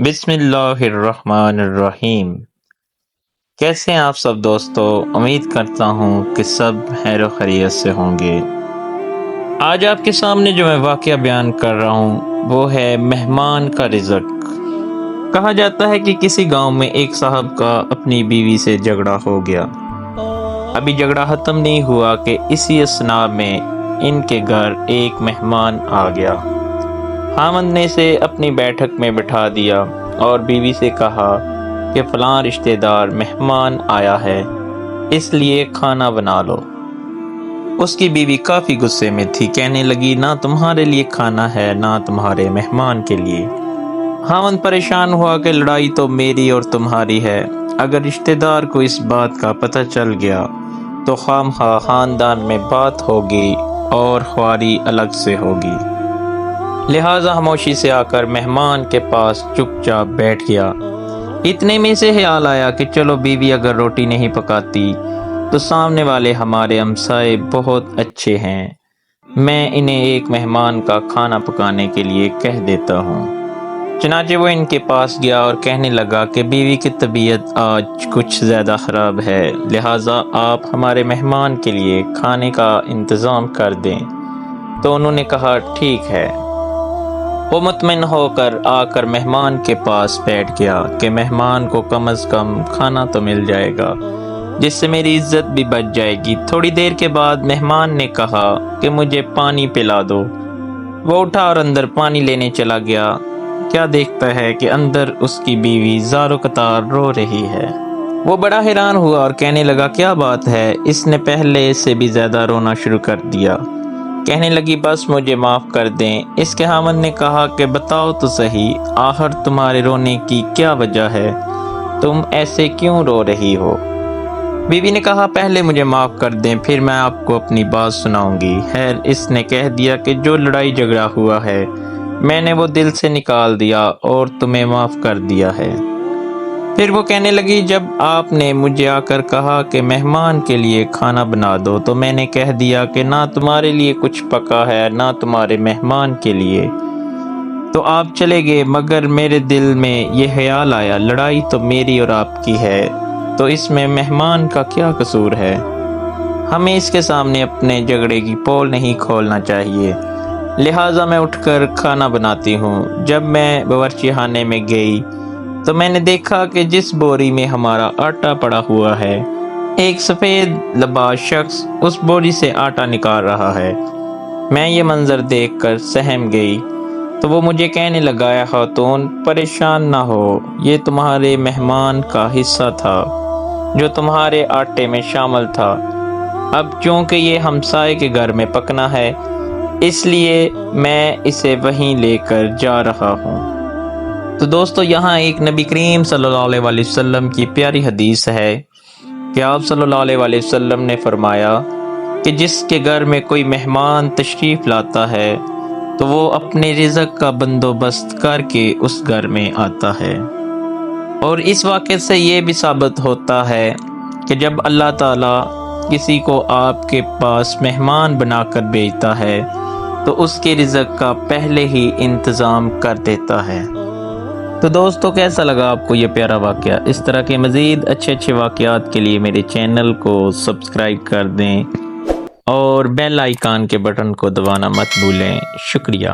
بسم اللہ الرحمن الرحیم۔ کیسے ہیں آپ سب دوستو؟ امید کرتا ہوں کہ سب خیر و خیریت سے ہوں گے۔ آج آپ کے سامنے جو میں واقعہ بیان کر رہا ہوں وہ ہے مہمان کا رزق۔ کہا جاتا ہے کہ کسی گاؤں میں ایک صاحب کا اپنی بیوی سے جھگڑا ہو گیا۔ ابھی جھگڑا ختم نہیں ہوا کہ اسی اثناء میں ان کے گھر ایک مہمان آ گیا۔ خاوند نے اسے اپنی بیٹھک میں بٹھا دیا اور بیوی سے کہا کہ فلاں رشتہ دار مہمان آیا ہے، اس لیے کھانا بنا لو۔ اس کی بیوی کافی غصے میں تھی، کہنے لگی نہ تمہارے لیے کھانا ہے نہ تمہارے مہمان کے لیے۔ خاوند پریشان ہوا کہ لڑائی تو میری اور تمہاری ہے، اگر رشتہ دار کو اس بات کا پتہ چل گیا تو خواہ خاندان میں بات ہوگی اور خواری الگ سے ہوگی۔ لہٰذا خاموشی سے آ کر مہمان کے پاس چپ چاپ بیٹھ گیا۔ اتنے میں سے خیال آیا کہ چلو بیوی اگر روٹی نہیں پکاتی تو سامنے والے ہمارے ہمسائے بہت اچھے ہیں، میں انہیں ایک مہمان کا کھانا پکانے کے لیے کہہ دیتا ہوں۔ چنانچہ وہ ان کے پاس گیا اور کہنے لگا کہ بیوی کی طبیعت آج کچھ زیادہ خراب ہے، لہٰذا آپ ہمارے مہمان کے لیے کھانے کا انتظام کر دیں۔ تو انہوں نے کہا ٹھیک ہے۔ وہ مطمئن ہو کر آ کر مہمان کے پاس بیٹھ گیا کہ مہمان کو کم از کم کھانا تو مل جائے گا، جس سے میری عزت بھی بچ جائے گی۔ تھوڑی دیر کے بعد مہمان نے کہا کہ مجھے پانی پلا دو۔ وہ اٹھا اور اندر پانی لینے چلا گیا، کیا دیکھتا ہے کہ اندر اس کی بیوی زار و قطار رو رہی ہے۔ وہ بڑا حیران ہوا اور کہنے لگا کیا بات ہے، اس نے پہلے سے بھی زیادہ رونا شروع کر دیا۔ کہنے لگی بس مجھے معاف کر دیں۔ اس کے خاوند نے کہا کہ بتاؤ تو صحیح، آخر تمہارے رونے کی کیا وجہ ہے، تم ایسے کیوں رو رہی ہو؟ بیوی نے کہا پہلے مجھے معاف کر دیں، پھر میں آپ کو اپنی بات سناؤں گی۔ خیر اس نے کہہ دیا کہ جو لڑائی جھگڑا ہوا ہے میں نے وہ دل سے نکال دیا اور تمہیں معاف کر دیا ہے۔ پھر وہ کہنے لگی جب آپ نے مجھے آ کر کہا کہ مہمان کے لیے کھانا بنا دو تو میں نے کہہ دیا کہ نہ تمہارے لیے کچھ پکا ہے نہ تمہارے مہمان کے لیے، تو آپ چلے گئے، مگر میرے دل میں یہ خیال آیا لڑائی تو میری اور آپ کی ہے، تو اس میں مہمان کا کیا قصور ہے؟ ہمیں اس کے سامنے اپنے جھگڑے کی پول نہیں کھولنا چاہیے۔ لہٰذا میں اٹھ کر کھانا بناتی ہوں۔ جب میں باورچی خانے میں گئی تو میں نے دیکھا کہ جس بوری میں ہمارا آٹا پڑا ہوا ہے ایک سفید لباس شخص اس بوری سے آٹا نکال رہا ہے۔ میں یہ منظر دیکھ کر سہم گئی تو وہ مجھے کہنے لگا اے خاتون پریشان نہ ہو، یہ تمہارے مہمان کا حصہ تھا جو تمہارے آٹے میں شامل تھا، اب چونکہ یہ ہمسائے کے گھر میں پکنا ہے اس لیے میں اسے وہیں لے کر جا رہا ہوں۔ تو دوستو یہاں ایک نبی کریم صلی اللہ علیہ وآلہ وسلم کی پیاری حدیث ہے کہ آپ صلی اللہ علیہ وآلہ وسلم نے فرمایا کہ جس کے گھر میں کوئی مہمان تشریف لاتا ہے تو وہ اپنے رزق کا بندوبست کر کے اس گھر میں آتا ہے۔ اور اس واقعے سے یہ بھی ثابت ہوتا ہے کہ جب اللہ تعالیٰ کسی کو آپ کے پاس مہمان بنا کر بھیجتا ہے تو اس کے رزق کا پہلے ہی انتظام کر دیتا ہے۔ تو دوستو کیسا لگا آپ کو یہ پیارا واقعہ؟ اس طرح کے مزید اچھے واقعات کے لیے میرے چینل کو سبسکرائب کر دیں اور بیل آئیکن کے بٹن کو دبانا مت بھولیں۔ شکریہ۔